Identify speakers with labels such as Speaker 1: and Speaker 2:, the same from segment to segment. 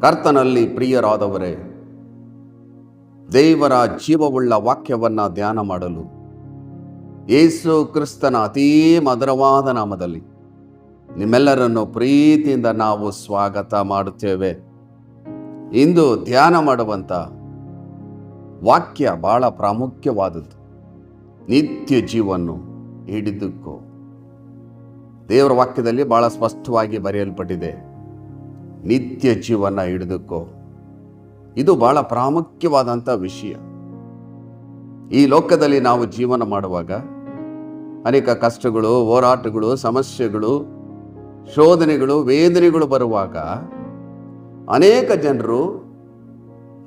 Speaker 1: ಕರ್ತನಲ್ಲಿ ಪ್ರಿಯರಾದವರೇ, ದೇವರ ಜೀವವುಳ್ಳ ವಾಕ್ಯವನ್ನು ಧ್ಯಾನ ಮಾಡಲು ಯೇಸು ಕ್ರಿಸ್ತನ ಅತೀ ಮಧುರವಾದ ನಾಮದಲ್ಲಿ ನಿಮ್ಮೆಲ್ಲರನ್ನು ಪ್ರೀತಿಯಿಂದ ನಾವು ಸ್ವಾಗತ ಮಾಡುತ್ತೇವೆ. ಇಂದು ಧ್ಯಾನ ಮಾಡುವಂಥ ವಾಕ್ಯ ಬಹಳ ಪ್ರಾಮುಖ್ಯವಾದದ್ದು. ನಿತ್ಯ ಜೀವವನ್ನು ಹಿಡಿದುಕೋ. ದೇವರ ವಾಕ್ಯದಲ್ಲಿ ಬಹಳ ಸ್ಪಷ್ಟವಾಗಿ ಬರೆಯಲ್ಪಟ್ಟಿದೆ, ನಿತ್ಯ ಜೀವನ ಹಿಡಿದುಕೋ. ಇದು ಬಹಳ ಪ್ರಾಮುಖ್ಯವಾದಂಥ ವಿಷಯ. ಈ ಲೋಕದಲ್ಲಿ ನಾವು ಜೀವನ ಮಾಡುವಾಗ ಅನೇಕ ಕಷ್ಟಗಳು, ಹೋರಾಟಗಳು, ಸಮಸ್ಯೆಗಳು, ಶೋಧನೆಗಳು, ವೇದನೆಗಳು ಬರುವಾಗ ಅನೇಕ ಜನರು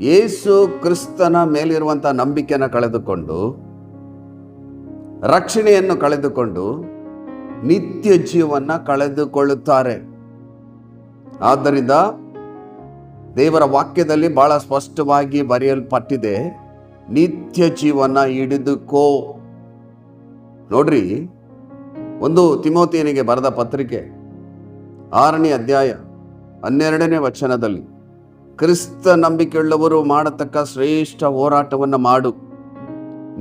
Speaker 1: ಯೇಸು ಕ್ರಿಸ್ತನ ಮೇಲಿರುವಂಥ ನಂಬಿಕೆಯನ್ನು ಕಳೆದುಕೊಂಡು, ರಕ್ಷಣೆಯನ್ನು ಕಳೆದುಕೊಂಡು ನಿತ್ಯ ಜೀವನ ಕಳೆದುಕೊಳ್ಳುತ್ತಾರೆ. ಆದ್ದರಿಂದ ದೇವರ ವಾಕ್ಯದಲ್ಲಿ ಬಹಳ ಸ್ಪಷ್ಟವಾಗಿ ಬರೆಯಲ್ಪಟ್ಟಿದೆ, ನಿತ್ಯ ಜೀವನ ಹಿಡಿದುಕೋ. ನೋಡ್ರಿ, 1 ತಿಮೋಥಿಯನಿಗೆ ಬರೆದ ಪತ್ರಿಕೆ 6ನೇ ಅಧ್ಯಾಯ 12ನೇ ವಚನದಲ್ಲಿ, ಕ್ರಿಸ್ತ ನಂಬಿಕೆಯುಳ್ಳವರು ಮಾಡತಕ್ಕ ಶ್ರೇಷ್ಠ ಹೋರಾಟವನ್ನು ಮಾಡು,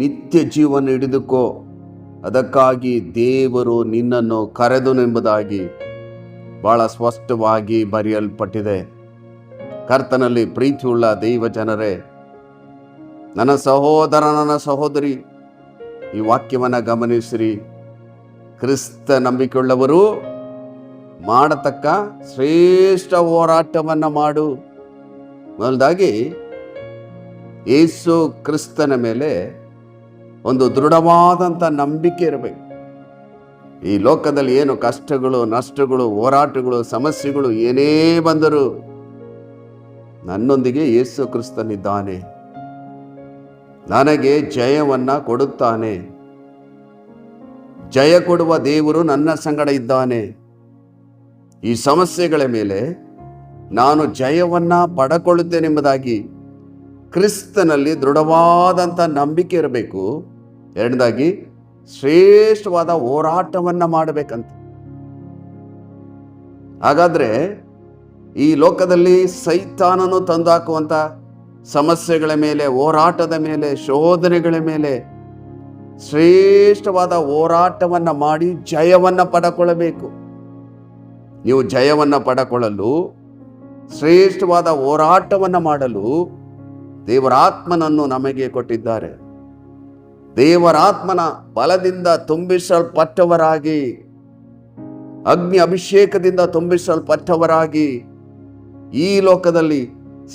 Speaker 1: ನಿತ್ಯ ಜೀವನ ಹಿಡಿದುಕೋ, ಅದಕ್ಕಾಗಿ ದೇವರು ನಿನ್ನನ್ನು ಕರೆದನೆಂಬುದಾಗಿ ಬಹಳ ಸ್ಪಷ್ಟವಾಗಿ ಬರೆಯಲ್ಪಟ್ಟಿದೆ. ಕರ್ತನಲ್ಲಿ ಪ್ರೀತಿಯುಳ್ಳ ದೈವ ಜನರೇ, ನನ್ನ ಸಹೋದರ, ನನ್ನ ಸಹೋದರಿ, ಈ ವಾಕ್ಯವನ್ನು ಗಮನಿಸಿರಿ. ಕ್ರಿಸ್ತ ನಂಬಿಕೆಯುಳ್ಳವರು ಮಾಡತಕ್ಕ ಶ್ರೇಷ್ಠ ಹೋರಾಟವನ್ನು ಮಾಡು. ಮೊದಲಾಗಿ ಯೇಸು ಕ್ರಿಸ್ತನ ಮೇಲೆ ಒಂದು ದೃಢವಾದಂಥ ನಂಬಿಕೆ ಇರಬೇಕು. ಈ ಲೋಕದಲ್ಲಿ ಏನು ಕಷ್ಟಗಳು, ನಷ್ಟಗಳು, ಹೋರಾಟಗಳು, ಸಮಸ್ಯೆಗಳು ಏನೇ ಬಂದರೂ ನನ್ನೊಂದಿಗೆ ಯೇಸು ಕ್ರಿಸ್ತನಿದ್ದಾನೆ, ನನಗೆ ಜಯವನ್ನು ಕೊಡುತ್ತಾನೆ, ಜಯ ಕೊಡುವ ದೇವರು ನನ್ನ ಸಂಗಡ ಇದ್ದಾನೆ. ಈ ಸಮಸ್ಯೆಗಳ ಮೇಲೆ ನಾನು ಜಯವನ್ನು ಪಡಕೊಳ್ಳುತ್ತೇನೆಂಬುದಾಗಿ ಕ್ರಿಸ್ತನಲ್ಲಿ ದೃಢವಾದಂಥ ನಂಬಿಕೆ ಇರಬೇಕು. ಎರಡನೇದಾಗಿ ಶ್ರೇಷ್ಠವಾದ ಹೋರಾಟವನ್ನು ಮಾಡಬೇಕಂತ. ಹಾಗಾದರೆ ಈ ಲೋಕದಲ್ಲಿ ಸೈತಾನನು ತಂದಾಕುವಂಥ ಸಮಸ್ಯೆಗಳ ಮೇಲೆ, ಹೋರಾಟದ ಮೇಲೆ, ಶೋಧನೆಗಳ ಮೇಲೆ ಶ್ರೇಷ್ಠವಾದ ಹೋರಾಟವನ್ನು ಮಾಡಿ ಜಯವನ್ನು ಪಡಕೊಳ್ಳಬೇಕು. ನೀವು ಜಯವನ್ನು ಪಡಕೊಳ್ಳಲು, ಶ್ರೇಷ್ಠವಾದ ಹೋರಾಟವನ್ನು ಮಾಡಲು ದೇವರಾತ್ಮನನ್ನು ನಮಗೆ ಕೊಟ್ಟಿದ್ದಾರೆ. ದೇವರಾತ್ಮನ ಬಲದಿಂದ ತುಂಬಿಸಲ್ಪಟ್ಟವರಾಗಿ, ಅಗ್ನಿ ಅಭಿಷೇಕದಿಂದ ತುಂಬಿಸಲ್ಪಟ್ಟವರಾಗಿ ಈ ಲೋಕದಲ್ಲಿ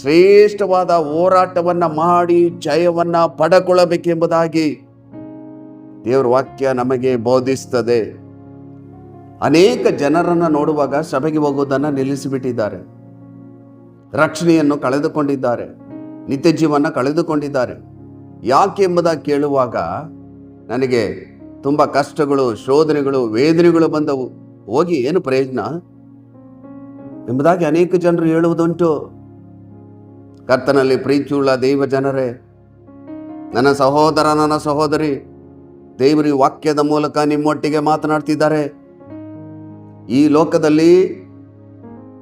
Speaker 1: ಶ್ರೇಷ್ಠವಾದ ಹೋರಾಟವನ್ನು ಮಾಡಿ ಜಯವನ್ನು ಪಡಕೊಳ್ಳಬೇಕೆಂಬುದಾಗಿ ದೇವರ ವಾಕ್ಯ ನಮಗೆ ಬೋಧಿಸ್ತದೆ. ಅನೇಕ ಜನರನ್ನು ನೋಡುವಾಗ ಸಭೆಗೆ ಹೋಗುವುದನ್ನು ನಿಲ್ಲಿಸಿಬಿಟ್ಟಿದ್ದಾರೆ, ರಕ್ಷಣೆಯನ್ನು ಕಳೆದುಕೊಂಡಿದ್ದಾರೆ, ನಿತ್ಯ ಜೀವನ ಕಳೆದುಕೊಂಡಿದ್ದಾರೆ. ಯಾಕೆ ಎಂಬುದಾಗಿ ಕೇಳುವಾಗ ನನಗೆ ತುಂಬ ಕಷ್ಟಗಳು, ಶೋಧನೆಗಳು, ವೇದನೆಗಳು ಬಂದವು, ಹೋಗಿ ಏನು ಪ್ರಯೋಜನ ಎಂಬುದಾಗಿ ಅನೇಕ ಜನರು ಹೇಳುವುದುಂಟು. ಕರ್ತನಲ್ಲಿ ಪ್ರೀತಿಯುಳ್ಳ ದೈವ ಜನರೇ, ನನ್ನ ಸಹೋದರ, ನನ್ನ ಸಹೋದರಿ, ದೇವರ ವಾಕ್ಯದ ಮೂಲಕ ನಿಮ್ಮೊಟ್ಟಿಗೆ ಮಾತನಾಡ್ತಿದ್ದಾರೆ. ಈ ಲೋಕದಲ್ಲಿ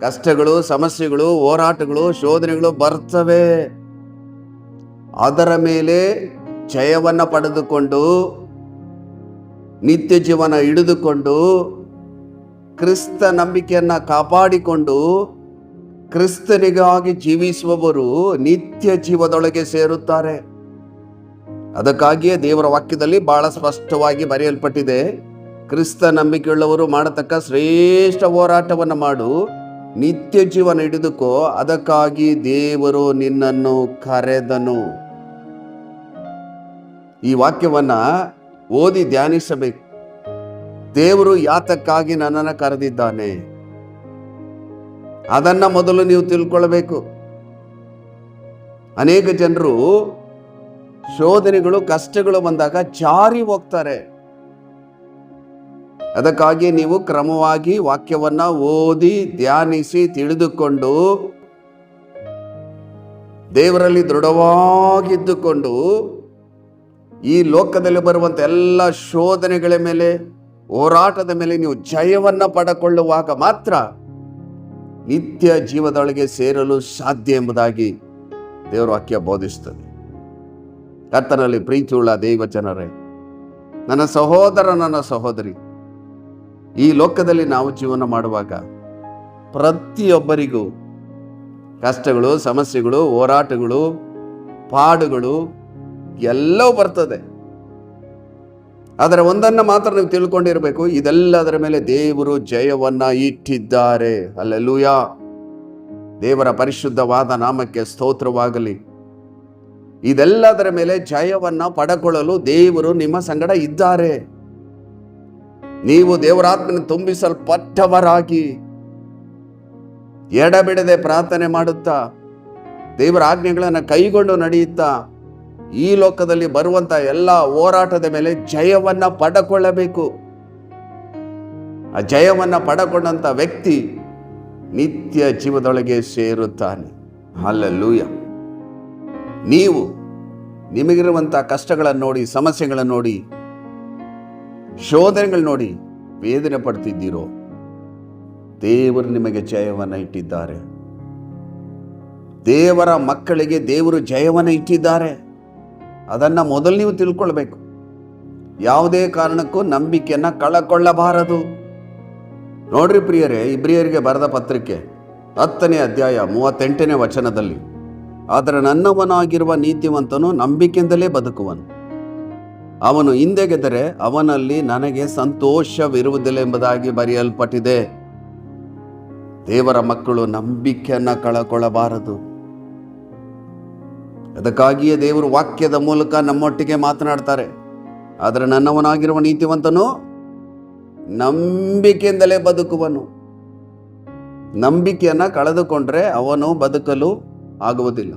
Speaker 1: ಕಷ್ಟಗಳು, ಸಮಸ್ಯೆಗಳು, ಹೋರಾಟಗಳು, ಶೋಧನೆಗಳು ಬರ್ತವೆ. ಅದರ ಮೇಲೆ ಜಯವನ್ನು ಪಡೆದುಕೊಂಡು ನಿತ್ಯ ಜೀವನ ಹಿಡಿದುಕೊಂಡು ಕ್ರಿಸ್ತ ನಂಬಿಕೆಯನ್ನು ಕಾಪಾಡಿಕೊಂಡು ಕ್ರಿಸ್ತನಿಗಾಗಿ ಜೀವಿಸುವವರು ನಿತ್ಯ ಜೀವದೊಳಗೆ ಸೇರುತ್ತಾರೆ. ಅದಕ್ಕಾಗಿಯೇ ದೇವರ ವಾಕ್ಯದಲ್ಲಿ ಬಹಳ ಸ್ಪಷ್ಟವಾಗಿ ಬರೆಯಲ್ಪಟ್ಟಿದೆ, ಕ್ರಿಸ್ತ ನಂಬಿಕೆಯುಳ್ಳವರು ಮಾಡತಕ್ಕ ಶ್ರೇಷ್ಠ ಹೋರಾಟವನ್ನು ಮಾಡು, ನಿತ್ಯ ಜೀವನ ಹಿಡಿದುಕೋ, ಅದಕ್ಕಾಗಿ ದೇವರು ನಿನ್ನನ್ನು ಕರೆದನು. ಈ ವಾಕ್ಯವನ್ನು ಓದಿ ಧ್ಯಾನಿಸಬೇಕು. ದೇವರು ಯಾತಕ್ಕಾಗಿ ನನ್ನನ್ನು ಕರೆದಿದ್ದಾನೆ ಅದನ್ನ ಮೊದಲು ನೀವು ತಿಳ್ಕೊಳ್ಬೇಕು. ಅನೇಕ ಜನರು ಶೋಧನೆಗಳು, ಕಷ್ಟಗಳು ಬಂದಾಗ ಜಾರಿ ಹೋಗ್ತಾರೆ. ಅದಕ್ಕಾಗಿ ನೀವು ಕ್ರಮವಾಗಿ ವಾಕ್ಯವನ್ನ ಓದಿ ಧ್ಯಾನಿಸಿ ತಿಳಿದುಕೊಂಡು ದೇವರಲ್ಲಿ ದೃಢವಾಗಿದ್ದುಕೊಂಡು ಈ ಲೋಕದಲ್ಲಿ ಬರುವಂಥ ಎಲ್ಲ ಶೋಧನೆಗಳ ಮೇಲೆ, ಹೋರಾಟದ ಮೇಲೆ ನೀವು ಜಯವನ್ನು ಪಡೆದುಕೊಳ್ಳುವಾಗ ಮಾತ್ರ ನಿತ್ಯ ಜೀವದೊಳಗೆ ಸೇರಲು ಸಾಧ್ಯ ಎಂಬುದಾಗಿ ದೇವರ ವಾಕ್ಯ ಬೋಧಿಸ್ತದೆ. ಕರ್ತನಲ್ಲಿ ಪ್ರೀತಿಯುಳ್ಳ ದೈವ ಜನರೇ, ನನ್ನ ಸಹೋದರ, ನನ್ನ ಸಹೋದರಿ, ಈ ಲೋಕದಲ್ಲಿ ನಾವು ಜೀವನ ಮಾಡುವಾಗ ಪ್ರತಿಯೊಬ್ಬರಿಗೂ ಕಷ್ಟಗಳು, ಸಮಸ್ಯೆಗಳು, ಹೋರಾಟಗಳು, ಪಾಡುಗಳು ಎಲ್ಲವೂ ಬರ್ತದೆ. ಆದರೆ ಒಂದನ್ನು ಮಾತ್ರ ನೀವು ತಿಳ್ಕೊಂಡಿರಬೇಕು, ಇದೆಲ್ಲದರ ಮೇಲೆ ದೇವರು ಜಯವನ್ನ ಇಟ್ಟಿದ್ದಾರೆ. ಹಲ್ಲೆಲೂಯಾ. ದೇವರ ಪರಿಶುದ್ಧವಾದ ನಾಮಕ್ಕೆ ಸ್ತೋತ್ರವಾಗಲಿ. ಇದೆಲ್ಲದರ ಮೇಲೆ ಜಯವನ್ನ ಪಡೆಕೊಳ್ಳಲು ದೇವರು ನಿಮ್ಮ ಸಂಗಡ ಇದ್ದಾರೆ. ನೀವು ದೇವರಾತ್ಮನ ತುಂಬಿಸಲ್ಪಟ್ಟವರಾಗಿ ಎಡಬಿಡದೆ ಪ್ರಾರ್ಥನೆ ಮಾಡುತ್ತಾ, ದೇವರ ಆಜ್ಞೆಗಳನ್ನು ಕೈಗೊಂಡು ನಡೆಯುತ್ತಾ, ಈ ಲೋಕದಲ್ಲಿ ಬರುವಂತ ಎಲ್ಲ ಹೋರಾಟದ ಮೇಲೆ ಜಯವನ್ನ ಪಡೆಕೊಳ್ಳಬೇಕು. ಆ ಜಯವನ್ನ ಪಡೆಕೊಂಡಂತ ವ್ಯಕ್ತಿ ನಿತ್ಯ ಜೀವದೊಳಗೆ ಸೇರುತ್ತಾನೆ. ಹಲ್ಲೆಲೂಯ. ನೀವು ನಿಮಗಿರುವಂಥ ಕಷ್ಟಗಳನ್ನು ನೋಡಿ, ಸಮಸ್ಯೆಗಳನ್ನು ನೋಡಿ, ಶೋಧನೆಗಳು ನೋಡಿ ವೇದನೆ ಪಡ್ತಿದ್ದೀರೋ, ದೇವರು ನಿಮಗೆ ಜಯವನ್ನು ಇಟ್ಟಿದ್ದಾರೆ. ದೇವರ ಮಕ್ಕಳಿಗೆ ದೇವರು ಜಯವನ್ನು ಇಟ್ಟಿದ್ದಾರೆ. ಅದನ್ನು ಮೊದಲು ನೀವು ತಿಳ್ಕೊಳ್ಬೇಕು. ಯಾವುದೇ ಕಾರಣಕ್ಕೂ ನಂಬಿಕೆಯನ್ನು ಕಳಕೊಳ್ಳಬಾರದು. ನೋಡ್ರಿ ಪ್ರಿಯರೇ, ಇಬ್ರಿಯರಿಗೆ ಬರೆದ ಪತ್ರಿಕೆ 10ನೇ ಅಧ್ಯಾಯ 38ನೇ ವಚನದಲ್ಲಿ, ಆದರೆ ನನ್ನವನಾಗಿರುವ ನೀತಿವಂತನು ನಂಬಿಕೆಯಿಂದಲೇ ಬದುಕುವನು. ಅವನು ಹಿಂದೆ ಗೆದ್ದರೆ ಅವನಲ್ಲಿ ನನಗೆ ಸಂತೋಷವಿರುವುದಿಲ್ಲ ಎಂಬುದಾಗಿ ಬರೆಯಲ್ಪಟ್ಟಿದೆ. ದೇವರ ಮಕ್ಕಳು ನಂಬಿಕೆಯನ್ನು ಕಳಕೊಳ್ಳಬಾರದು. ಅದಕ್ಕಾಗಿಯೇ ದೇವರು ವಾಕ್ಯದ ಮೂಲಕ ನಮ್ಮೊಟ್ಟಿಗೆ ಮಾತನಾಡ್ತಾರೆ. ಆದರೆ ನನ್ನವನಾಗಿರುವ ನೀತಿವಂತನು ನಂಬಿಕೆಯಿಂದಲೇ ಬದುಕುವನು. ನಂಬಿಕೆಯನ್ನು ಕಳೆದುಕೊಂಡ್ರೆ ಅವನು ಬದುಕಲು ಆಗುವುದಿಲ್ಲ.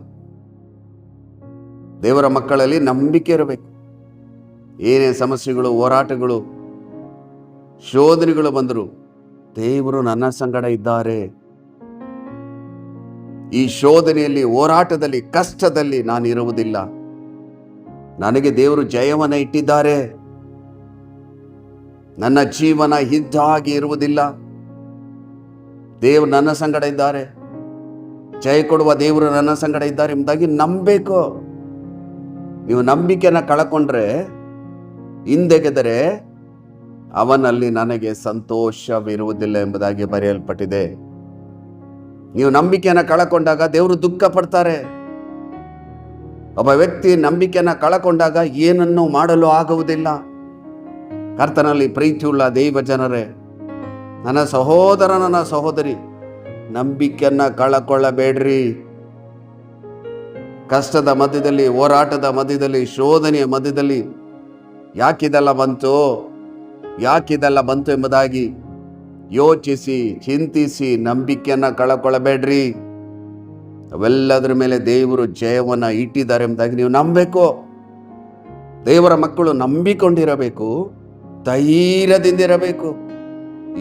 Speaker 1: ದೇವರ ಮಕ್ಕಳಲ್ಲಿ ನಂಬಿಕೆ ಇರಬೇಕು. ಏನೇ ಸಮಸ್ಯೆಗಳು, ಹೋರಾಟಗಳು, ಶೋಧನೆಗಳು ಬಂದರು, ದೇವರು ನನ್ನ ಸಂಗಡ ಇದ್ದಾರೆ. ಈ ಶೋಧನೆಯಲ್ಲಿ, ಹೋರಾಟದಲ್ಲಿ, ಕಷ್ಟದಲ್ಲಿ ನಾನು ಇರುವುದಿಲ್ಲ. ನನಗೆ ದೇವರು ಜಯವನ್ನು ಇಟ್ಟಿದ್ದಾರೆ. ನನ್ನ ಜೀವನ ಇದ್ದಾಗಿ ಇರುವುದಿಲ್ಲ. ದೇವರು ನನ್ನ ಸಂಗಡ ಇದ್ದಾರೆ. ಜಯ ಕೊಡುವ ದೇವರು ನನ್ನ ಸಂಗಡ ಇದ್ದಾರೆ ಎಂಬುದಾಗಿ ನಂಬಬೇಕು. ನೀವು ನಂಬಿಕೆಯನ್ನು ಕಳಕೊಂಡ್ರೆ, ಹಿಂದೆಗೆದರೆ ಅವನಲ್ಲಿ ನನಗೆ ಸಂತೋಷವಿರುವುದಿಲ್ಲ ಎಂಬುದಾಗಿ ಬರೆಯಲ್ಪಟ್ಟಿದೆ. ನೀವು ನಂಬಿಕೆಯನ್ನು ಕಳಕೊಂಡಾಗ ದೇವರು ದುಃಖ ಪಡ್ತಾರೆ. ಒಬ್ಬ ವ್ಯಕ್ತಿ ನಂಬಿಕೆಯನ್ನು ಕಳಕೊಂಡಾಗ ಏನನ್ನು ಮಾಡಲು ಆಗುವುದಿಲ್ಲ. ಕರ್ತನಲ್ಲಿ ಪ್ರೀತಿಯುಳ್ಳ ದೈವ ಜನರೇ, ನನ್ನ ಸಹೋದರ, ನನ್ನ ಸಹೋದರಿ, ನಂಬಿಕೆಯನ್ನು ಕಳಕೊಳ್ಳಬೇಡ್ರಿ. ಕಷ್ಟದ ಮಧ್ಯದಲ್ಲಿ, ಹೋರಾಟದ ಮಧ್ಯದಲ್ಲಿ, ಶೋಧನೆಯ ಮಧ್ಯದಲ್ಲಿ ಯಾಕಿದೆಲ್ಲ ಬಂತು ಎಂಬುದಾಗಿ ಯೋಚಿಸಿ, ಚಿಂತಿಸಿ ನಂಬಿಕೆಯನ್ನು ಕಳಕೊಳ್ಳಬೇಡ್ರಿ. ಅವೆಲ್ಲದರ ಮೇಲೆ ದೇವರು ಜಯವನ್ನು ಇಟ್ಟಿದ್ದಾರೆ ಎಂಬುದಾಗಿ ನೀವು ನಂಬಬೇಕು. ದೇವರ ಮಕ್ಕಳು ನಂಬಿಕೊಂಡಿರಬೇಕು, ಧೈರ್ಯದಿಂದಿರಬೇಕು.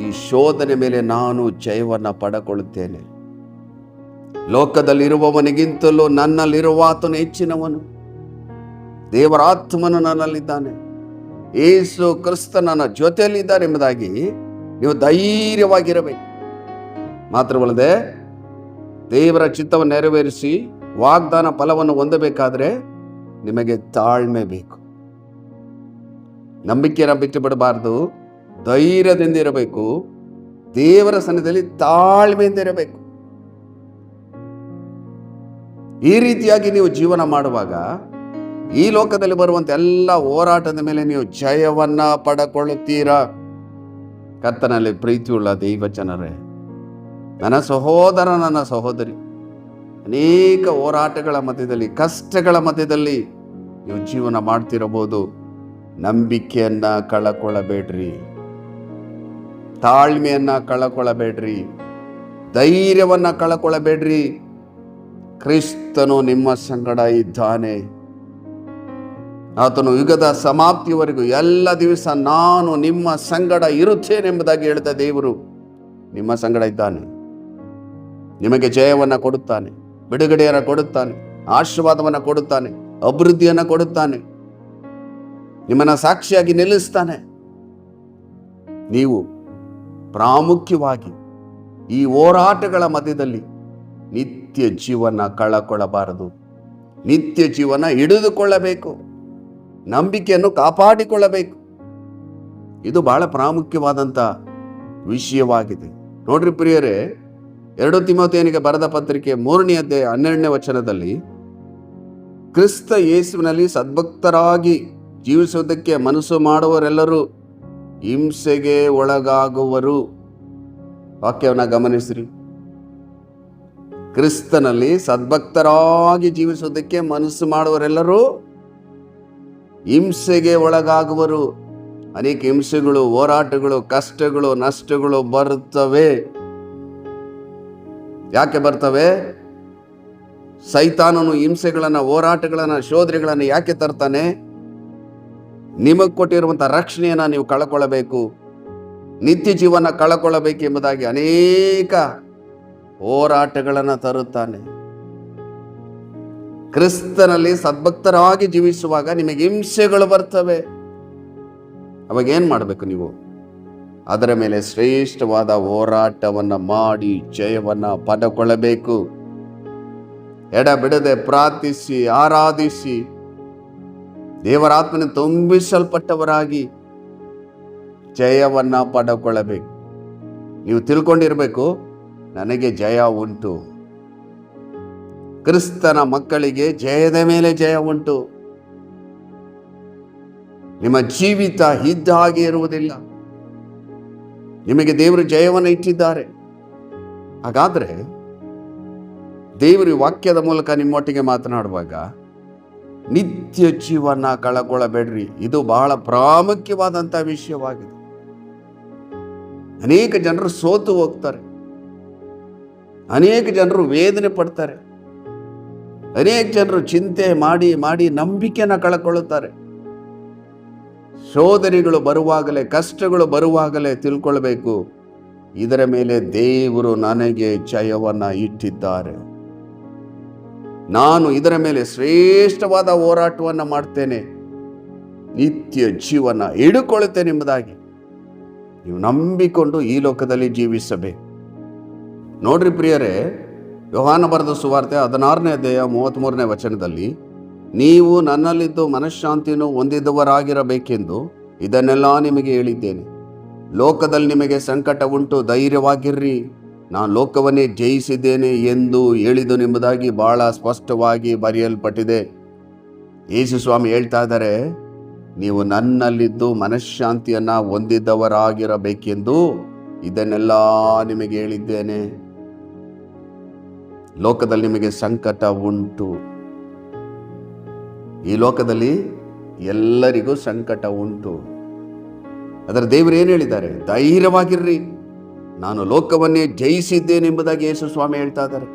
Speaker 1: ಈ ಶೋಧನೆ ಮೇಲೆ ನಾನು ಜಯವನ್ನು ಪಡೆಕೊಳ್ಳುತ್ತೇನೆ. ಲೋಕದಲ್ಲಿರುವವನಿಗಿಂತಲೂ ನನ್ನಲ್ಲಿರುವ ಆತನು ಹೆಚ್ಚಿನವನು. ದೇವರ ಆತ್ಮನು ನನ್ನಲ್ಲಿದ್ದಾನೆ. ಯೇಸು ಕ್ರಿಸ್ತ ನನ್ನ ಜೊತೆಯಲ್ಲಿದ್ದಾರೆ ಎಂಬುದಾಗಿ ನೀವು ಧೈರ್ಯವಾಗಿರಬೇಕು. ಮಾತ್ರವಲ್ಲದೆ ದೇವರ ಚಿತ್ತವನ್ನು ನೆರವೇರಿಸಿ ವಾಗ್ದಾನ ಫಲವನ್ನು ಹೊಂದಬೇಕಾದ್ರೆ ನಿಮಗೆ ತಾಳ್ಮೆ ಬೇಕು. ನಂಬಿಕೆಯನ್ನು ಬಿಟ್ಟು ಬಿಡಬಾರ್ದು. ಧೈರ್ಯದಿಂದ ಇರಬೇಕು. ದೇವರ ಸನ್ನಿಧಿಯಲ್ಲಿ ತಾಳ್ಮೆಯಿಂದ ಇರಬೇಕು. ಈ ರೀತಿಯಾಗಿ ನೀವು ಜೀವನ ಮಾಡುವಾಗ ಈ ಲೋಕದಲ್ಲಿ ಬರುವಂತ ಎಲ್ಲ ಹೋರಾಟದ ಮೇಲೆ ನೀವು ಜಯವನ್ನ ಪಡೆಕೊಳ್ಳುತ್ತೀರಾ. ಕರ್ತನಲ್ಲಿ ಪ್ರೀತಿಯುಳ್ಳ ದೈವ ಜನರೇ, ನನ್ನ ಸಹೋದರ, ನನ್ನ ಸಹೋದರಿ, ಅನೇಕ ಹೋರಾಟಗಳ ಮಧ್ಯದಲ್ಲಿ, ಕಷ್ಟಗಳ ಮಧ್ಯದಲ್ಲಿ ನೀವು ಜೀವನ ಮಾಡ್ತಿರಬಹುದು. ನಂಬಿಕೆಯನ್ನ ಕಳಕೊಳ್ಳಬೇಡ್ರಿ, ತಾಳ್ಮೆಯನ್ನ ಕಳಕೊಳ್ಳಬೇಡ್ರಿ, ಧೈರ್ಯವನ್ನ ಕಳಕೊಳ್ಳಬೇಡ್ರಿ. ಕ್ರಿಸ್ತನು ನಿಮ್ಮ ಸಂಗಡ ಇದ್ದಾನೆ. ಆತನು ಯುಗದ ಸಮಾಪ್ತಿಯವರೆಗೂ ಎಲ್ಲ ದಿವಸ ನಾನು ನಿಮ್ಮ ಸಂಗಡ ಇರುತ್ತೇನೆ ಎಂಬುದಾಗಿ ಹೇಳಿದ ದೇವರು ನಿಮ್ಮ ಸಂಗಡ ಇದ್ದಾನೆ. ನಿಮಗೆ ಜಯವನ್ನು ಕೊಡುತ್ತಾನೆ, ಬಿಡುಗಡೆಯನ್ನು ಕೊಡುತ್ತಾನೆ, ಆಶೀರ್ವಾದವನ್ನು ಕೊಡುತ್ತಾನೆ, ಅಭಿವೃದ್ಧಿಯನ್ನು ಕೊಡುತ್ತಾನೆ, ನಿಮ್ಮನ್ನು ಸಾಕ್ಷಿಯಾಗಿ ನಿಲ್ಲಿಸ್ತಾನೆ. ನೀವು ಪ್ರಾಮುಖ್ಯವಾಗಿ ಈ ಹೋರಾಟಗಳ ಮಧ್ಯದಲ್ಲಿ ನಿತ್ಯ ಜೀವನ ಕಳಕೊಳ್ಳಬಾರದು. ನಿತ್ಯ ಜೀವನ ಹಿಡಿದುಕೊಳ್ಳಬೇಕು, ನಂಬಿಕೆಯನ್ನು ಕಾಪಾಡಿಕೊಳ್ಳಬೇಕು. ಇದು ಬಹಳ ಪ್ರಾಮುಖ್ಯವಾದಂಥ ವಿಷಯವಾಗಿದೆ. ನೋಡ್ರಿ ಪ್ರಿಯರೇ, 2 ತಿಮೋಥೆಯನಿಗೆ ಬರೆದ ಪತ್ರಿಕೆ 3ನೇ ಅಧ್ಯಾಯ 12ನೇ ವಚನದಲ್ಲಿ, ಕ್ರಿಸ್ತ ಯೇಸುವಿನಲ್ಲಿ ಸದ್ಭಕ್ತರಾಗಿ ಜೀವಿಸುವುದಕ್ಕೆ ಮನಸ್ಸು ಮಾಡುವವರೆಲ್ಲರೂ ಹಿಂಸೆಗೆ ಒಳಗಾಗುವರು. ವಾಕ್ಯವನ್ನು ಗಮನಿಸ್ರಿ. ಕ್ರಿಸ್ತನಲ್ಲಿ ಸದ್ಭಕ್ತರಾಗಿ ಜೀವಿಸುವುದಕ್ಕೆ ಮನಸ್ಸು ಮಾಡುವವರೆಲ್ಲರೂ ಹಿಂಸೆಗೆ ಒಳಗಾಗುವರು. ಅನೇಕ ಹಿಂಸೆಗಳು, ಹೋರಾಟಗಳು, ಕಷ್ಟಗಳು, ನಷ್ಟಗಳು ಬರುತ್ತವೆ. ಯಾಕೆ ಬರ್ತವೆ? ಸೈತಾನನು ಹಿಂಸೆಗಳನ್ನು, ಹೋರಾಟಗಳನ್ನು, ಶೋಧನೆಗಳನ್ನು ಯಾಕೆ ತರ್ತಾನೆ? ನಿಮಗೆ ಕೊಟ್ಟಿರುವಂಥ ರಕ್ಷಣೆಯನ್ನು ನೀವು ಕಳ್ಕೊಳ್ಳಬೇಕು, ನಿತ್ಯ ಜೀವನ ಕಳ್ಕೊಳ್ಳಬೇಕೆಂಬುದಾಗಿ ಅನೇಕ ಹೋರಾಟಗಳನ್ನು ತರುತ್ತಾನೆ. ಕ್ರಿಸ್ತನಲ್ಲಿ ಸದ್ಭಕ್ತರಾಗಿ ಜೀವಿಸುವಾಗ ನಿಮಗೆ ಹಿಂಸೆಗಳು ಬರ್ತವೆ. ಅವಾಗ ಏನು ಮಾಡಬೇಕು? ನೀವು ಅದರ ಮೇಲೆ ಶ್ರೇಷ್ಠವಾದ ಹೋರಾಟವನ್ನು ಮಾಡಿ ಜಯವನ್ನು ಪಡೆದುಕೊಳ್ಳಬೇಕು. ಎಡಬಿಡದೆ ಪ್ರಾರ್ಥಿಸಿ, ಆರಾಧಿಸಿ, ದೇವರಾತ್ಮನ ತುಂಬಿಸಲ್ಪಟ್ಟವರಾಗಿ ಜಯವನ್ನು ಪಡೆದುಕೊಳ್ಳಬೇಕು. ನೀವು ತಿಳ್ಕೊಂಡಿರಬೇಕು, ನನಗೆ ಜಯ ಉಂಟು. ಕ್ರಿಸ್ತನ ಮಕ್ಕಳಿಗೆ ಜಯದ ಮೇಲೆ ಜಯ ಉಂಟು. ನಿಮ್ಮ ಜೀವಿತ ಇದ್ದ ಹಾಗೆ ಇರುವುದಿಲ್ಲ. ನಿಮಗೆ ದೇವರು ಜಯವನ್ನು ಇಟ್ಟಿದ್ದಾರೆ. ಹಾಗಾದ್ರೆ ದೇವರು ವಾಕ್ಯದ ಮೂಲಕ ನಿಮ್ಮೊಟ್ಟಿಗೆ ಮಾತನಾಡುವಾಗ ನಿತ್ಯ ಜೀವನ ಕಳಕೊಳ್ಳಬೇಡ್ರಿ. ಇದು ಬಹಳ ಪ್ರಾಮುಖ್ಯವಾದಂಥ ವಿಷಯವಾಗಿದೆ. ಅನೇಕ ಜನರು ಸೋತು ಹೋಗ್ತಾರೆ, ಅನೇಕ ಜನರು ವೇದನೆ ಪಡ್ತಾರೆ, ಅನೇಕ ಜನರು ಚಿಂತೆ ಮಾಡಿ ಮಾಡಿ ನಂಬಿಕೆನ ಕಳ್ಕೊಳ್ಳುತ್ತಾರೆ. ಶೋಧನೆಗಳು ಬರುವಾಗಲೇ, ಕಷ್ಟಗಳು ಬರುವಾಗಲೇ ತಿಳ್ಕೊಳ್ಬೇಕು, ಇದರ ಮೇಲೆ ದೇವರು ನನಗೆ ಜಯವನ್ನು ಇಟ್ಟಿದ್ದಾರೆ. ನಾನು ಇದರ ಮೇಲೆ ಶ್ರೇಷ್ಠವಾದ ಹೋರಾಟವನ್ನು ಮಾಡ್ತೇನೆ, ನಿತ್ಯ ಜೀವನ ಹಿಡುಕೊಳ್ಳುತ್ತೇನೆ ಎಂಬುದಾಗಿ ನೀವು ನಂಬಿಕೊಂಡು ಈ ಲೋಕದಲ್ಲಿ ಜೀವಿಸಬೇಕು. ನೋಡ್ರಿ ಪ್ರಿಯರೇ, ಯೋಹಾನ ಬರೆದ ಸುವಾರ್ತೆ 16ನೇ ಅಧ್ಯಾಯ 33ನೇ ವಚನದಲ್ಲಿ, ನೀವು ನನ್ನಲ್ಲಿದ್ದು ಮನಃಶಾಂತಿಯನ್ನು ಹೊಂದಿದವರಾಗಿರಬೇಕೆಂದು ಇದನ್ನೆಲ್ಲ ನಿಮಗೆ ಹೇಳಿದ್ದೇನೆ. ಲೋಕದಲ್ಲಿ ನಿಮಗೆ ಸಂಕಟ ಉಂಟು, ಧೈರ್ಯವಾಗಿರ್ರಿ, ನಾನು ಲೋಕವನ್ನೇ ಜಯಿಸಿದ್ದೇನೆ ಎಂದು ಹೇಳಿದನೆಂಬುದಾಗಿ ಬಹಳ ಸ್ಪಷ್ಟವಾಗಿ ಬರೆಯಲ್ಪಟ್ಟಿದೆ. ಯೇಸು ಸ್ವಾಮಿ ಹೇಳ್ತಾ ಇದ್ದಾರೆ, ನೀವು ನನ್ನಲ್ಲಿದ್ದು ಮನಃಶಾಂತಿಯನ್ನು ಹೊಂದಿದವರಾಗಿರಬೇಕೆಂದು ಇದನ್ನೆಲ್ಲ ನಿಮಗೆ ಹೇಳಿದ್ದೇನೆ. ಲೋಕದಲ್ಲಿ ನಿಮಗೆ ಸಂಕಟ ಉಂಟು. ಈ ಲೋಕದಲ್ಲಿ ಎಲ್ಲರಿಗೂ ಸಂಕಟ ಉಂಟು. ಅದರ ದೇವರು ಏನು ಹೇಳಿದ್ದಾರೆ? ಧೈರ್ಯವಾಗಿರ್ರಿ, ನಾನು ಲೋಕವನ್ನೇ ಜಯಿಸಿದ್ದೇನೆ ಎಂಬುದಾಗಿ ಯೇಸು ಸ್ವಾಮಿ ಹೇಳ್ತಾ ಇದ್ದಾರೆ.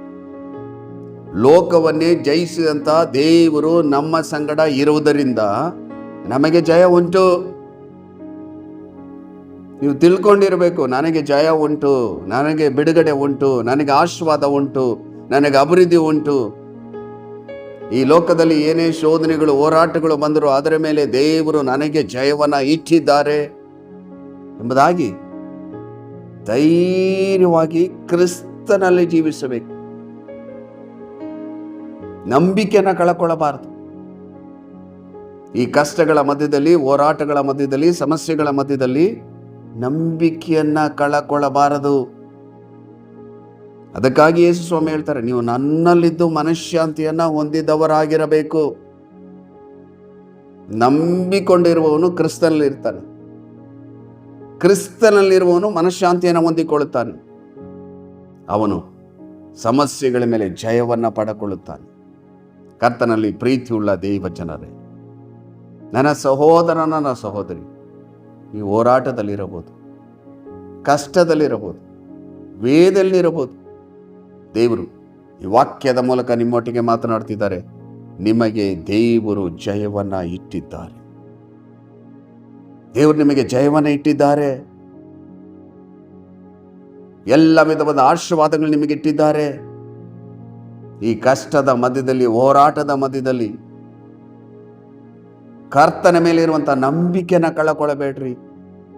Speaker 1: ಲೋಕವನ್ನೇ ಜಯಿಸಿದಂಥ ದೇವರು ನಮ್ಮ ಸಂಗಡ ಇರುವುದರಿಂದ ನಮಗೆ ಜಯ ಉಂಟು. ನೀವು ತಿಳ್ಕೊಂಡಿರಬೇಕು, ನನಗೆ ಜಯ ಉಂಟು, ನನಗೆ ಬಿಡುಗಡೆ ಉಂಟು, ನನಗೆ ಆಶೀರ್ವಾದ ಉಂಟು, ನನಗೆ ಅಭಿವೃದ್ಧಿ ಉಂಟು. ಈ ಲೋಕದಲ್ಲಿ ಏನೇ ಶೋಧನೆಗಳು, ಹೋರಾಟಗಳು ಬಂದರೂ ಅದರ ಮೇಲೆ ದೇವರು ನನಗೆ ಜಯವನ್ನು ಇಟ್ಟಿದ್ದಾರೆ ಎಂಬುದಾಗಿ ಧೈರ್ಯವಾಗಿ ಕ್ರಿಸ್ತನಲ್ಲಿ ಜೀವಿಸಬೇಕು. ನಂಬಿಕೆಯನ್ನು ಕಳ್ಕೊಳ್ಳಬಾರದು. ಈ ಕಷ್ಟಗಳ ಮಧ್ಯದಲ್ಲಿ, ಹೋರಾಟಗಳ ಮಧ್ಯದಲ್ಲಿ, ಸಮಸ್ಯೆಗಳ ಮಧ್ಯದಲ್ಲಿ ನಂಬಿಕೆಯನ್ನು ಕಳ್ಕೊಳ್ಳಬಾರದು. ಅದಕ್ಕಾಗಿ ಯೇಸು ಸ್ವಾಮಿ ಹೇಳ್ತಾರೆ, ನೀವು ನನ್ನಲ್ಲಿದ್ದು ಮನಃಶಾಂತಿಯನ್ನು ಹೊಂದಿದವರಾಗಿರಬೇಕು. ನಂಬಿಕೊಂಡಿರುವವನು ಕ್ರಿಸ್ತನಲ್ಲಿ ಇರ್ತಾನೆ. ಕ್ರಿಸ್ತನಲ್ಲಿರುವವನು ಮನಃಶಾಂತಿಯನ್ನು ಹೊಂದಿಕೊಳ್ಳುತ್ತಾನೆ. ಅವನು ಸಮಸ್ಯೆಗಳ ಮೇಲೆ ಜಯವನ್ನು ಪಡೆದುಕೊಳ್ಳುತ್ತಾನೆ. ಕರ್ತನಲ್ಲಿ ಪ್ರೀತಿಯುಳ್ಳ ದೇವ ಜನರೇ, ನನ್ನ ಸಹೋದರ, ನನ್ನ ಸಹೋದರಿ, ಈ ಹೋರಾಟದಲ್ಲಿರಬಹುದು, ಕಷ್ಟದಲ್ಲಿರಬಹುದು, ವೇದಲ್ಲಿರಬಹುದು, ದೇವರು ಈ ವಾಕ್ಯದ ಮೂಲಕ ನಿಮ್ಮೊಟ್ಟಿಗೆ ಮಾತನಾಡ್ತಿದ್ದಾರೆ. ನಿಮಗೆ ದೇವರು ಜಯವನ್ನು ಇಟ್ಟಿದ್ದಾರೆ. ದೇವರು ನಿಮಗೆ ಜಯವನ್ನು ಇಟ್ಟಿದ್ದಾರೆ. ಎಲ್ಲ ವಿಧವಾದ ಆಶೀರ್ವಾದಗಳು ನಿಮಗೆ ಇಟ್ಟಿದ್ದಾರೆ. ಈ ಕಷ್ಟದ ಮಧ್ಯದಲ್ಲಿ, ಹೋರಾಟದ ಮಧ್ಯದಲ್ಲಿ ಕರ್ತನ ಮೇಲೆ ಇರುವಂಥ ನಂಬಿಕೆನ ಕಳ್ಕೊಳ್ಳಬೇಡ್ರಿ.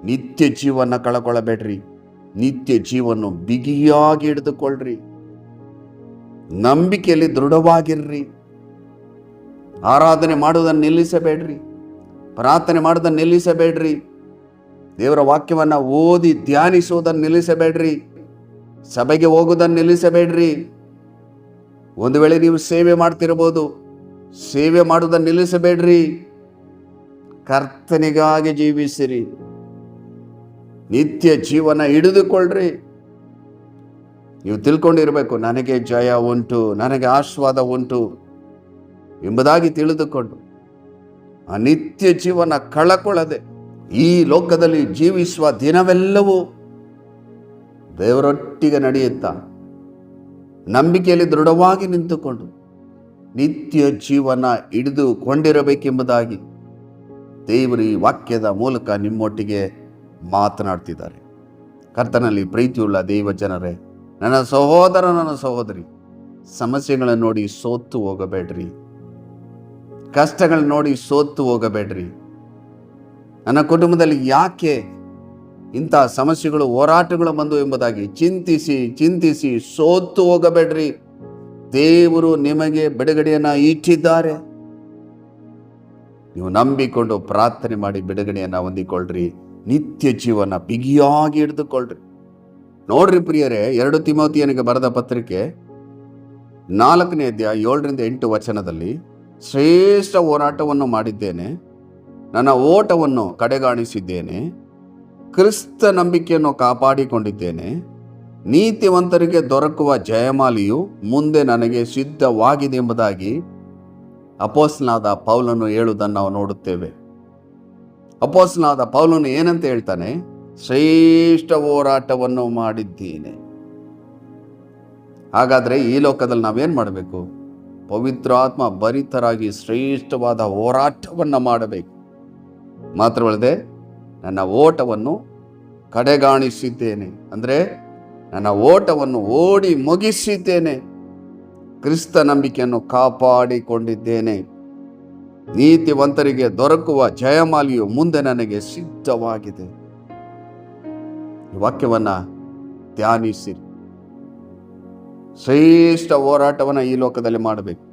Speaker 1: ನಿತ್ಯ ಜೀವನ ಕಳ್ಕೊಳ್ಳಬೇಡ್ರಿ. ನಿತ್ಯ ಜೀವನ ಬಿಗಿಯಾಗಿ ಹಿಡಿದುಕೊಳ್ಳ್ರಿ. ನಂಬಿಕೆಯಲ್ಲಿ ದೃಢವಾಗಿರ್ರಿ. ಆರಾಧನೆ ಮಾಡುವುದನ್ನು ನಿಲ್ಲಿಸಬೇಡ್ರಿ. ಪ್ರಾರ್ಥನೆ ಮಾಡುವುದನ್ನು ನಿಲ್ಲಿಸಬೇಡ್ರಿ. ದೇವರ ವಾಕ್ಯವನ್ನು ಓದಿ ಧ್ಯಾನಿಸುವುದನ್ನು ನಿಲ್ಲಿಸಬೇಡ್ರಿ. ಸಭೆಗೆ ಹೋಗುವುದನ್ನು ನಿಲ್ಲಿಸಬೇಡ್ರಿ. ಒಂದು ವೇಳೆ ನೀವು ಸೇವೆ ಮಾಡ್ತಿರ್ಬೋದು, ಸೇವೆ ಮಾಡುವುದನ್ನು ನಿಲ್ಲಿಸಬೇಡ್ರಿ. ಕರ್ತನಿಗಾಗಿ ಜೀವಿಸಿರಿ. ನಿತ್ಯ ಜೀವನ ಹಿಡಿದುಕೊಳ್ಳ್ರಿ. ನೀವು ತಿಳ್ಕೊಂಡಿರಬೇಕು, ನನಗೆ ಜಯ ಉಂಟು, ನನಗೆ ಆಶೀರ್ವಾದ ಉಂಟು ಎಂಬುದಾಗಿ ತಿಳಿದುಕೊಂಡು ಆ ನಿತ್ಯ ಜೀವನ ಕಳಕೊಳ್ಳದೆ ಈ ಲೋಕದಲ್ಲಿ ಜೀವಿಸುವ ದಿನವೆಲ್ಲವೂ ದೇವರೊಟ್ಟಿಗೆ ನಡೆಯುತ್ತಾ ನಂಬಿಕೆಯಲ್ಲಿ ದೃಢವಾಗಿ ನಿಂತುಕೊಂಡು ನಿತ್ಯ ಜೀವನ ಹಿಡಿದುಕೊಂಡಿರಬೇಕೆಂಬುದಾಗಿ ದೇವರು ಈ ವಾಕ್ಯದ ಮೂಲಕ ನಿಮ್ಮೊಟ್ಟಿಗೆ ಮಾತನಾಡ್ತಿದ್ದಾರೆ. ಕರ್ತನಲ್ಲಿ ಪ್ರೀತಿಯುಳ್ಳ ದೇವ ಜನರೇ, ನನ್ನ ಸಹೋದರ, ನನ್ನ ಸಹೋದರಿ, ಸಮಸ್ಯೆಗಳನ್ನು ನೋಡಿ ಸೋತು ಹೋಗಬೇಡ್ರಿ. ಕಷ್ಟಗಳನ್ನ ನೋಡಿ ಸೋತು ಹೋಗಬೇಡ್ರಿ. ನನ್ನ ಕುಟುಂಬದಲ್ಲಿ ಯಾಕೆ ಇಂಥ ಸಮಸ್ಯೆಗಳು, ಹೋರಾಟಗಳು ಬಂದು ಎಂಬುದಾಗಿ ಚಿಂತಿಸಿ ಸೋತು ಹೋಗಬೇಡ್ರಿ. ದೇವರು ನಿಮಗೆ ಬಿಡುಗಡೆಯನ್ನು ಇಟ್ಟಿದ್ದಾರೆ. ನೀವು ನಂಬಿಕೊಂಡು ಪ್ರಾರ್ಥನೆ ಮಾಡಿ ಬಿಡುಗಡೆಯನ್ನು ಹೊಂದಿಕೊಳ್ಳ್ರಿ. ನಿತ್ಯ ಜೀವನ ಬಿಗಿಯಾಗಿ ಹಿಡಿದುಕೊಳ್ಳ್ರಿ. ನೋಡ್ರಿ ಪ್ರಿಯರೇ, 2 ತಿಮೋಥಿಯನಿಗೆ ಬರೆದ ಪತ್ರಿಕೆ 4ನೇ ಅಧ್ಯಾಯ 7-8 ವಚನದಲ್ಲಿ, ಶ್ರೇಷ್ಠ ಹೋರಾಟವನ್ನು ಮಾಡಿದ್ದೇನೆ, ನನ್ನ ಓಟವನ್ನು ಕಡೆಗಾಣಿಸಿದ್ದೇನೆ, ಕ್ರಿಸ್ತ ನಂಬಿಕೆಯನ್ನು ಕಾಪಾಡಿಕೊಂಡಿದ್ದೇನೆ, ನೀತಿವಂತರಿಗೆ ದೊರಕುವ ಜಯಮಾಲಿಯು ಮುಂದೆ ನನಗೆ ಸಿದ್ಧವಾಗಿದೆ ಎಂಬುದಾಗಿ ಅಪೊಸ್ತಲನಾದ ಪೌಲನು ಹೇಳುವುದನ್ನು ನಾವು ನೋಡುತ್ತೇವೆ. ಅಪೊಸ್ತಲನಾದ ಪೌಲನು ಏನಂತ ಹೇಳ್ತಾನೆ? ಶ್ರೇಷ್ಠ ಹೋರಾಟವನ್ನು ಮಾಡಿದ್ದೇನೆ. ಹಾಗಾದರೆ ಈ ಲೋಕದಲ್ಲಿ ನಾವೇನು ಮಾಡಬೇಕು? ಪವಿತ್ರಾತ್ಮ ಭರಿತರಾಗಿ ಶ್ರೇಷ್ಠವಾದ ಹೋರಾಟವನ್ನು ಮಾಡಬೇಕು. ಮಾತ್ರವಲ್ಲದೆ ನನ್ನ ಓಟವನ್ನು ಕಡೆಗಾಣಿಸಿದ್ದೇನೆ, ಅಂದರೆ ನನ್ನ ಓಟವನ್ನು ಓಡಿ ಮುಗಿಸಿದ್ದೇನೆ, ಕ್ರಿಸ್ತ ನಂಬಿಕೆಯನ್ನು ಕಾಪಾಡಿಕೊಂಡಿದ್ದೇನೆ, ನೀತಿವಂತರಿಗೆ ದೊರಕುವ ಜಯಮಾಲಿಯು ಮುಂದೆ ನನಗೆ ಸಿದ್ಧವಾಗಿದೆ. ಈ ವಾಕ್ಯವನ್ನು ಧ್ಯಾನಿಸಿರಿ. ಶ್ರೇಷ್ಠ ಹೋರಾಟವನ್ನು ಈ ಲೋಕದಲ್ಲಿ ಮಾಡಬೇಕು.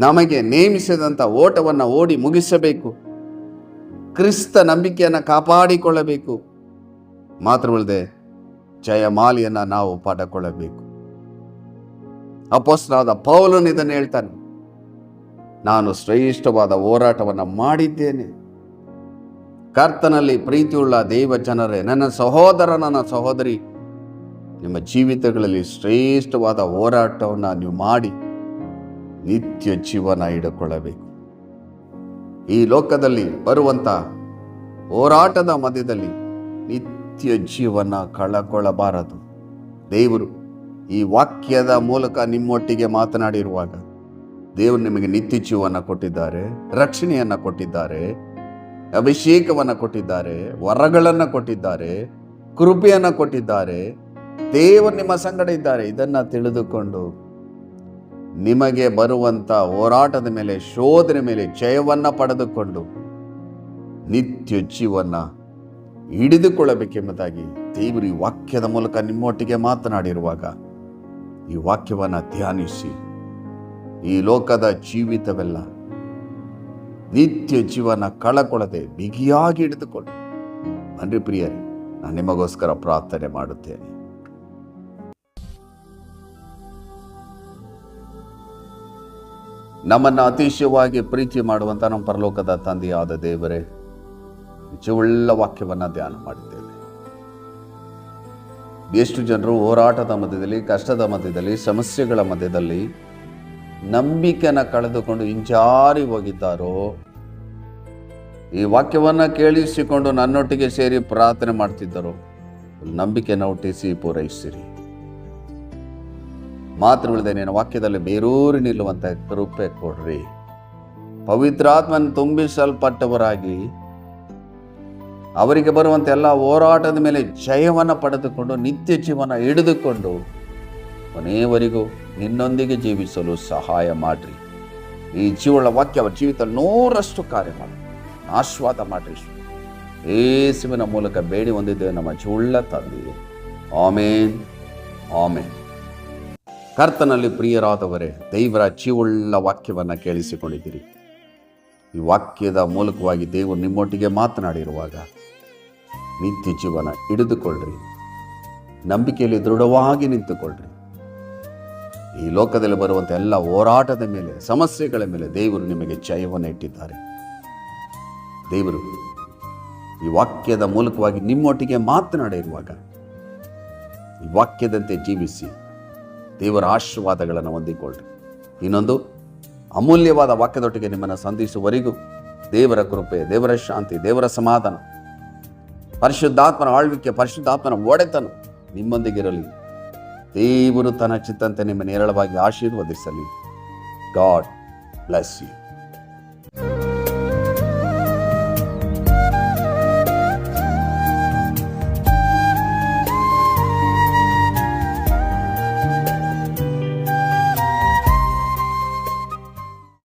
Speaker 1: ನಮಗೆ ನೇಮಿಸಿದಂಥ ಓಟವನ್ನು ಓಡಿ ಮುಗಿಸಬೇಕು. ಕ್ರಿಸ್ತ ನಂಬಿಕೆಯನ್ನು ಕಾಪಾಡಿಕೊಳ್ಳಬೇಕು. ಮಾತ್ರವಲ್ಲದೆ ಜಯಮಾಲಿಯನ್ನು ನಾವು ಪಡೆದುಕೊಳ್ಳಬೇಕು. ಅಪೊಸ್ತಲನಾದ ಪೌಲನು ಇದನ್ನು ಹೇಳ್ತಾನೆ, ನಾನು ಶ್ರೇಷ್ಠವಾದ ಹೋರಾಟವನ್ನು ಮಾಡಿದ್ದೇನೆ. ಕರ್ತನಲ್ಲಿ ಪ್ರೀತಿಯುಳ್ಳ ದೇವ ಜನರೇ, ನನ್ನ ಸಹೋದರ, ನನ್ನ ಸಹೋದರಿ, ನಿಮ್ಮ ಜೀವಿತಗಳಲ್ಲಿ ಶ್ರೇಷ್ಠವಾದ ಹೋರಾಟವನ್ನು ನೀವು ಮಾಡಿ ನಿತ್ಯ ಜೀವನ ಹಿಡಿದುಕೊಳ್ಳಬೇಕು. ಈ ಲೋಕದಲ್ಲಿ ಬರುವಂಥ ಹೋರಾಟದ ಮಧ್ಯದಲ್ಲಿ ನಿತ್ಯ ಜೀವನ ಕಳಕೊಳ್ಳಬಾರದು. ದೇವರು ಈ ವಾಕ್ಯದ ಮೂಲಕ ನಿಮ್ಮೊಟ್ಟಿಗೆ ಮಾತನಾಡಿರುವಾಗ ದೇವರು ನಿಮಗೆ ನಿತ್ಯ ಜೀವನ ಕೊಟ್ಟಿದ್ದಾರೆ, ರಕ್ಷಣೆಯನ್ನು ಕೊಟ್ಟಿದ್ದಾರೆ, ಅಭಿಷೇಕವನ್ನು ಕೊಟ್ಟಿದ್ದಾರೆ, ವರಗಳನ್ನು ಕೊಟ್ಟಿದ್ದಾರೆ, ಕೃಪೆಯನ್ನು ಕೊಟ್ಟಿದ್ದಾರೆ. ದೇವರು ನಿಮ್ಮ ಸಂಗಡ ಇದ್ದಾರೆ. ಇದನ್ನು ತಿಳಿದುಕೊಂಡು ನಿಮಗೆ ಬರುವಂಥ ಹೋರಾಟದ ಮೇಲೆ, ಶೋಧನೆ ಮೇಲೆ ಜಯವನ್ನು ಪಡೆದುಕೊಂಡು ನಿತ್ಯ ಜೀವನ ಹಿಡಿದುಕೊಳ್ಳಬೇಕೆಂಬುದಾಗಿ ದೇವರು ಈ ವಾಕ್ಯದ ಮೂಲಕ ನಿಮ್ಮೊಟ್ಟಿಗೆ ಮಾತನಾಡಿರುವಾಗ ಈ ವಾಕ್ಯವನ್ನು ಧ್ಯಾನಿಸಿ ಈ ಲೋಕದ ಜೀವಿತವೆಲ್ಲ ನಿತ್ಯ ಜೀವನ ಕಳಕೊಳ್ಳದೆ ಬಿಗಿಯಾಗಿ ಹಿಡಿದುಕೊಳ್ಳಿ. ಬನ್ರಿ ಪ್ರಿಯರೇ, ನಾನು ನಿಮಗೋಸ್ಕರ ಪ್ರಾರ್ಥನೆ ಮಾಡುತ್ತೇನೆ. ನಮ್ಮನ್ನು ಅತಿಶಯವಾಗಿ ಪ್ರೀತಿ ಮಾಡುವಂಥ ನಮ್ಮ ಪರಲೋಕದ ತಂದೆಯಾದ ದೇವರೇ, ಜೀವವುಳ್ಳ ವಾಕ್ಯವನ್ನು ಧ್ಯಾನ ಮಾಡಿದ್ದೇವೆ. ಎಷ್ಟು ಜನರು ಹೋರಾಟದ ಮಧ್ಯದಲ್ಲಿ, ಕಷ್ಟದ ಮಧ್ಯದಲ್ಲಿ, ಸಮಸ್ಯೆಗಳ ಮಧ್ಯದಲ್ಲಿ ನಂಬಿಕೆಯನ್ನು ಕಳೆದುಕೊಂಡು ಹಿಂಜಾರಿ ಹೋಗಿದ್ದಾರೋ, ಈ ವಾಕ್ಯವನ್ನು ಕೇಳಿಸಿಕೊಂಡು ನನ್ನೊಟ್ಟಿಗೆ ಸೇರಿ ಪ್ರಾರ್ಥನೆ ಮಾಡ್ತಿದ್ದರೋ, ನಂಬಿಕೆಯನ್ನು ಹುಟ್ಟಿಸಿ ಪೂರೈಸಿರಿ. ಮಾತ್ರವಿಲ್ಲದೆ ನಿನ್ನ ವಾಕ್ಯದಲ್ಲಿ ಬೇರೂರಿ ನಿಲ್ಲುವಂಥ ಕೃಪೆ ಕೊಡ್ರಿ. ಪವಿತ್ರಾತ್ಮನ ತುಂಬಿಸಲ್ಪಟ್ಟವರಾಗಿ ಅವರಿಗೆ ಬರುವಂಥ ಎಲ್ಲ ಹೋರಾಟದ ಮೇಲೆ ಜಯವನ್ನು ಪಡೆದುಕೊಂಡು ನಿತ್ಯ ಜೀವನ ಹಿಡಿದುಕೊಂಡು ಕೊನೆಯವರೆಗೂ ನಿನ್ನೊಂದಿಗೆ ಜೀವಿಸಲು ಸಹಾಯ ಮಾಡಿರಿ. ಈ ಜೀವಳ ವಾಕ್ಯ ಅವರ ಜೀವಿತ 100ರಷ್ಟು ಕಾರ್ಯ ಮಾಡಿ ಆಶೀರ್ವಾದ ಮಾಡಿರಿ. ಯೇಸುವಿನ ಮೂಲಕ ಬೇಡಿ ಹೊಂದಿದ್ದೇವೆ ನಮ್ಮ ಜೀವವುಳ್ಳ ತಂದೆಯೇ. ಆಮೇನ್, ಆಮೇನ್. ಕರ್ತನಲ್ಲಿ ಪ್ರಿಯರಾದವರೇ, ದೇವರ ಜೀವವುಳ್ಳ ವಾಕ್ಯವನ್ನು ಕೇಳಿಸಿಕೊಂಡಿದ್ದೀರಿ. ಈ ವಾಕ್ಯದ ಮೂಲಕವಾಗಿ ದೇವರು ನಿಮ್ಮೊಟ್ಟಿಗೆ ಮಾತನಾಡಿರುವಾಗ ನಿತ್ಯ ಜೀವನ ಹಿಡಿದುಕೊಳ್ಳ್ರಿ, ನಂಬಿಕೆಯಲ್ಲಿ ದೃಢವಾಗಿ ನಿಂತುಕೊಳ್ಳ್ರಿ. ಈ ಲೋಕದಲ್ಲಿ ಬರುವಂಥ ಎಲ್ಲ ಹೋರಾಟದ ಮೇಲೆ, ಸಮಸ್ಯೆಗಳ ಮೇಲೆ ದೇವರು ನಿಮಗೆ ಜಯವನ್ನು ಇಟ್ಟಿದ್ದಾರೆ. ದೇವರು ಈ ವಾಕ್ಯದ ಮೂಲಕವಾಗಿ ನಿಮ್ಮೊಟ್ಟಿಗೆ ಮಾತನಾಡಿರುವಾಗ ಈ ವಾಕ್ಯದಂತೆ ಜೀವಿಸಿ ದೇವರ ಆಶೀರ್ವಾದಗಳನ್ನು ಹೊಂದಿಕೊಳ್ಳ್ರಿ. ಇನ್ನೊಂದು ಅಮೂಲ್ಯವಾದ ವಾಕ್ಯದೊಟ್ಟಿಗೆ ನಿಮ್ಮನ್ನು ಸಂಧಿಸುವವರೆಗೂ ದೇವರ ಕೃಪೆ, ದೇವರ ಶಾಂತಿ, ದೇವರ ಸಮಾಧಾನ, ಪರಿಶುದ್ಧಾತ್ಮನ ಆಳ್ವಿಕೆ, ಪರಿಶುದ್ಧಾತ್ಮನ ಒಡೆತನ ನಿಮ್ಮೊಂದಿಗಿರಲಿ. ದೇವರು ತನ್ನ ಚಿತ್ತಂತೆ ನಿಮ್ಮನ್ನು ಹೇರಳವಾಗಿ ಆಶೀರ್ವದಿಸಲಿ. God bless you.